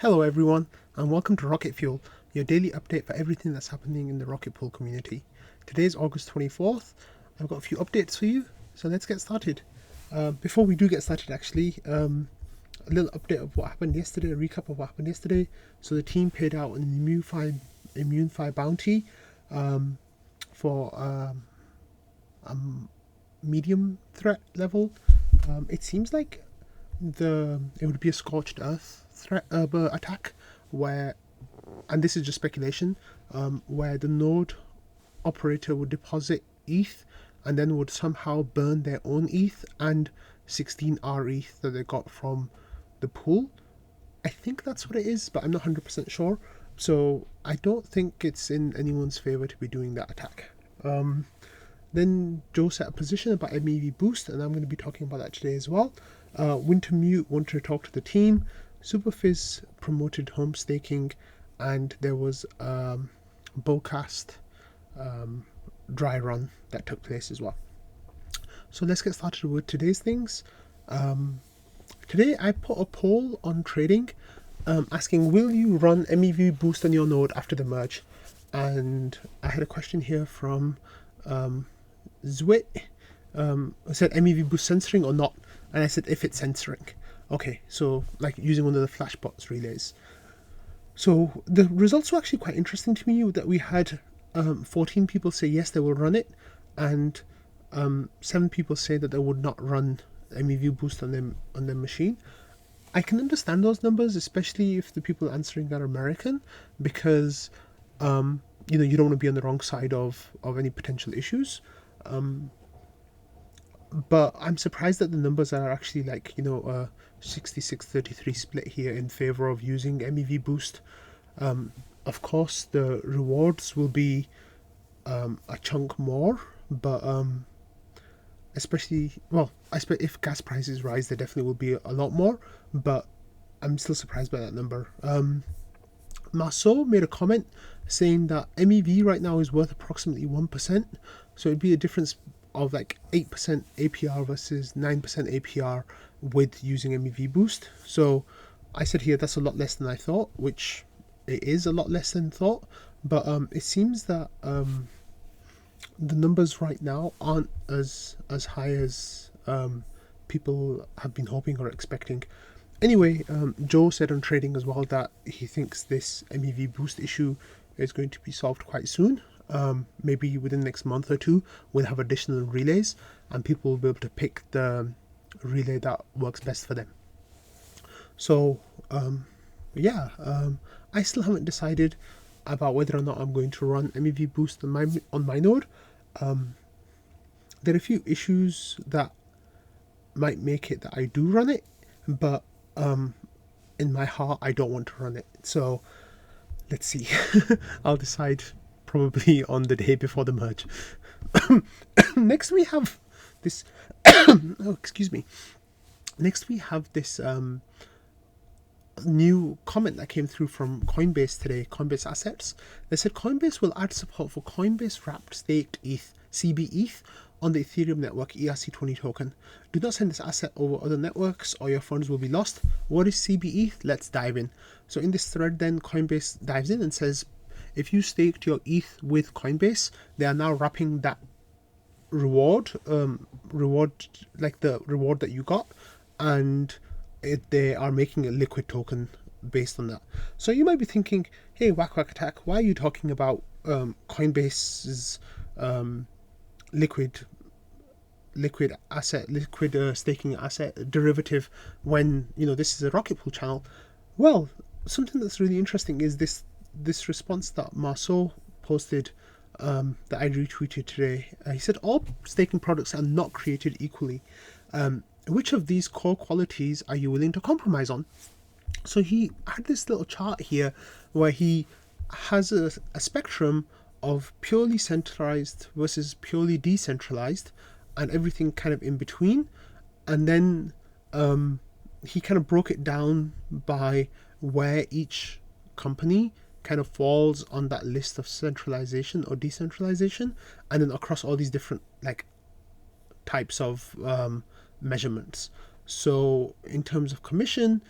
Hello everyone, and welcome to Rocket Fuel, your daily update for everything that's happening in the Rocket Pool community. Today is August 24th. I've got a few updates for you, so let's get started. Before we do get started, actually, a little update of what happened yesterday, a recap of what happened yesterday. So the team paid out an immune bounty for a medium threat level. It seems like it would be a scorched earth threat attack where, and this is just speculation, where the node operator would deposit ETH and then would somehow burn their own ETH and 16R ETH that they got from the pool. I think that's what it is, but I'm not 100% sure. So I don't think it's in anyone's favor to be doing that attack. Then Joe set a position about MEV Boost, and I'm going to be talking about that today as well. Wintermute wanted to talk to the team. Superfizz promoted home staking, and there was Bowcast dry run that took place as well. So let's get started with today's things. Today I put a poll on trading asking, will you run MEV Boost on your node after the merge? And I had a question here from Zwit. I said MEV Boost censoring or not? And I said if it's censoring. Okay, so like using one of the Flashbots relays. So the results were actually quite interesting to me, that we had 14 people say yes, they will run it, and 7 people say that they would not run MEV Boost on their machine. I can understand those numbers, especially if the people answering are American, because you don't want to be on the wrong side of any potential issues. But I'm surprised that the numbers are actually like, a 66-33 split here in favor of using MEV Boost. Of course, the rewards will be a chunk more, but especially, well, if gas prices rise, there definitely will be a lot more, but I'm still surprised by that number. Marceau made a comment saying that MEV right now is worth approximately 1%, so it'd be a difference of like 8% APR versus 9% APR with using MEV Boost. So I said here that's a lot less than I thought, which it is a lot less than thought, but it seems that the numbers right now aren't as high as people have been hoping or expecting. Anyway, Joe said on trading as well that he thinks this MEV Boost issue is going to be solved quite soon. Maybe within the next month or two, we'll have additional relays and people will be able to pick the relay that works best for them. So, I still haven't decided about whether or not I'm going to run MEV Boost on my node. There are a few issues that might make it that I do run it, but in my heart, I don't want to run it. So, let's see. I'll decide probably on the day before the merge. Next we have this excuse me. Next we have this new comment that came through from Coinbase today, Coinbase Assets. They said Coinbase will add support for Coinbase wrapped staked ETH, cbETH, on the Ethereum network ERC20 token. Do not send this asset over other networks or your funds will be lost. What is cbETH? Let's dive in. So in this thread then, Coinbase dives in and says, if you staked your ETH with Coinbase, they are now wrapping that reward like the reward that you got, and they are making a liquid token based on that. So you might be thinking, hey, whack attack, why are you talking about Coinbase's liquid staking asset derivative when this is a Rocket Pool channel? Well, something that's really interesting is this response that Marceau posted that I retweeted today. He said all staking products are not created equally. Which of these core qualities are you willing to compromise on? So he had this little chart here where he has a spectrum of purely centralized versus purely decentralized and everything kind of in between. And then he kind of broke it down by where each company kind of falls on that list of centralization or decentralization, and then across all these different like types of measurements. So in terms of commission,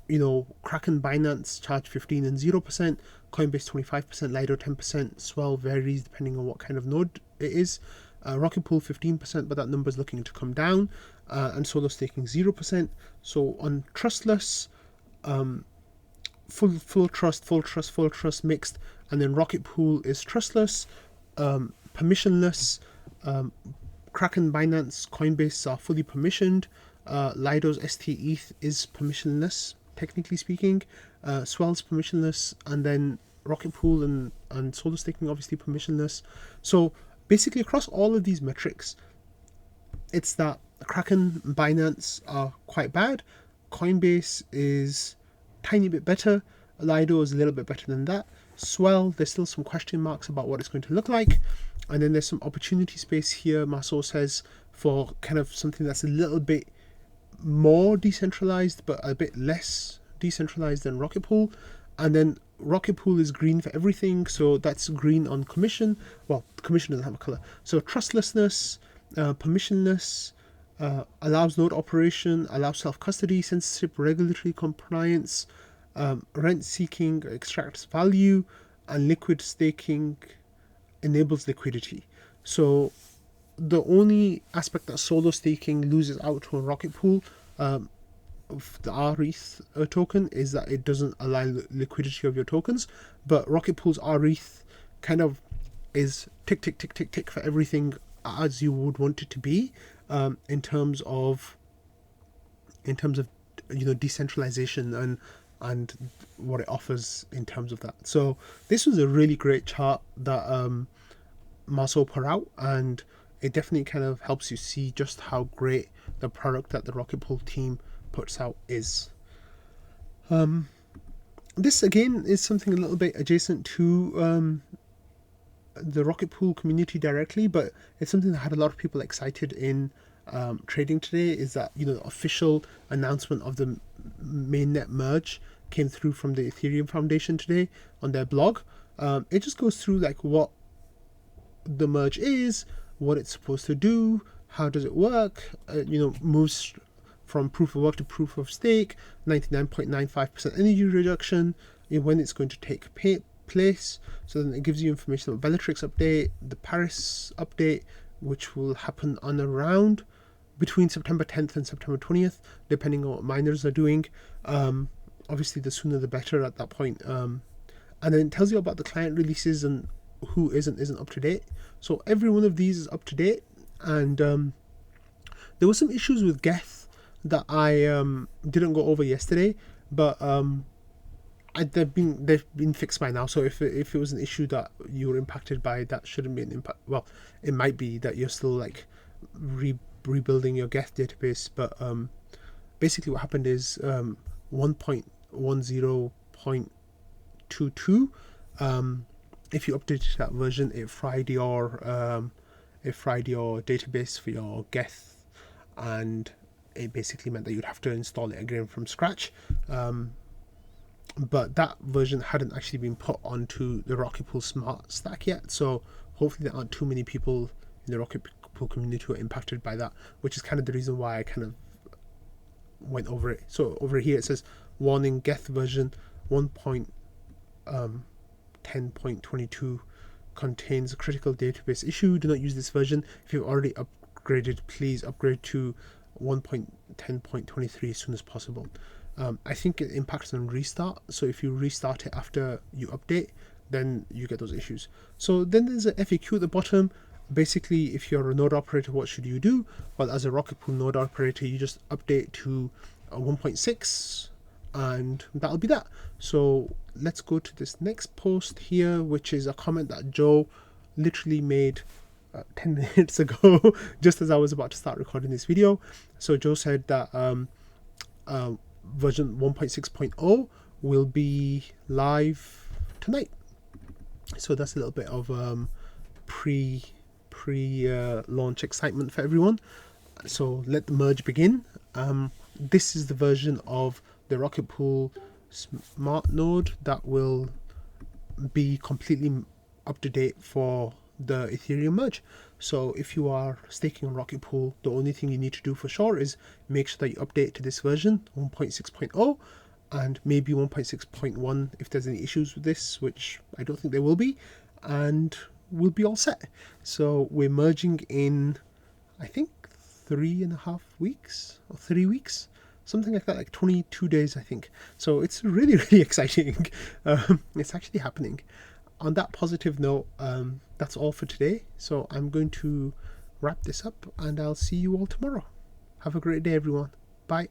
Kraken, Binance charge 15 and 0%, Coinbase 25%, Lido 10%, Swell varies depending on what kind of node it is. Rocket Pool 15%, but that number is looking to come down, and Solo staking 0%. So on trustless, full trust mixed, and then Rocket Pool is trustless, permissionless. Kraken, Binance, Coinbase are fully permissioned. Lido's cbETH is permissionless, technically speaking. Swell's permissionless, and then Rocket Pool and Solo staking obviously permissionless. So basically across all of these metrics, it's that Kraken, Binance are quite bad. Coinbase is tiny bit better. Lido is a little bit better than that. Swell, there's still some question marks about what it's going to look like. And then there's some opportunity space here, Marceau says, for kind of something that's a little bit more decentralized, but a bit less decentralized than Rocket Pool. And then Rocket Pool is green for everything, so that's green on commission. Well, commission doesn't have a color. So trustlessness, permissionless, allows node operation, allows self-custody, censorship, regulatory compliance, rent seeking extracts value, and liquid staking enables liquidity. So the only aspect that Solo staking loses out to a Rocket Pool, of the RETH token, is that it doesn't allow liquidity of your tokens. But Rocket Pool's RETH kind of is tick for everything as you would want it to be, in terms of decentralization and what it offers in terms of that. So this was a really great chart that Marceau put out, and it definitely kind of helps you see just how great the product that the Rocket Pool team puts out is. This again is something a little bit adjacent to the Rocket Pool community directly, but it's something that had a lot of people excited in trading today. Is that the official announcement of the mainnet merge came through from the Ethereum Foundation today on their blog. It just goes through like what the merge is, what it's supposed to do, how does it work, moves from proof of work to proof of stake, 99.95% energy reduction, when it's going to take place. So then it gives you information about Bellatrix update, the Paris update, which will happen on around between September 10th and September 20th, depending on what miners are doing. Obviously, the sooner the better at that point. And then it tells you about the client releases and who isn't up to date. So every one of these is up to date. And there were some issues with gETH that I didn't go over yesterday, but they've been fixed by now. So if it was an issue that you were impacted by, that shouldn't be an impact. Well, it might be that you're still like rebuilding your gETH database, but basically what happened is 1.10.22, if you updated that version, it fried your database for your gETH, and it basically meant that you'd have to install it again from scratch. But that version hadn't actually been put onto the Rocket Pool Smart Stack yet, so hopefully there aren't too many people in the Rocket Pool community who are impacted by that, which is kind of the reason why I kind of went over it. So over here it says, warning, gETH version 1.10.22 contains a critical database issue. Do not use this version. If you've already upgraded, please upgrade to 1.10.23 as soon as possible. I think it impacts on restart, so if you restart it after you update, then you get those issues. So then there's a FAQ at the bottom. Basically, if you're a node operator, what should you do? Well, as a Rocket Pool node operator, you just update to 1.6, and that'll be that. So let's go to this next post here, which is a comment that Joe literally made 10 minutes ago, just as I was about to start recording this video. So Joe said that version 1.6.0 will be live tonight. So that's a little bit of pre-launch excitement for everyone. So let the merge begin. This is the version of the Rocket Pool Smartnode that will be completely up to date for the Ethereum merge. So if you are staking on Rocket Pool, the only thing you need to do for sure is make sure that you update to this version 1.6.0, and maybe 1.6.1 if there's any issues with this, which I don't think there will be, and we'll be all set. So we're merging in, I think, 3.5 weeks or 3 weeks, something like that, like 22 days, I think. So it's really, really exciting. It's actually happening. On that positive note, that's all for today. So I'm going to wrap this up, and I'll see you all tomorrow. Have a great day, everyone. Bye.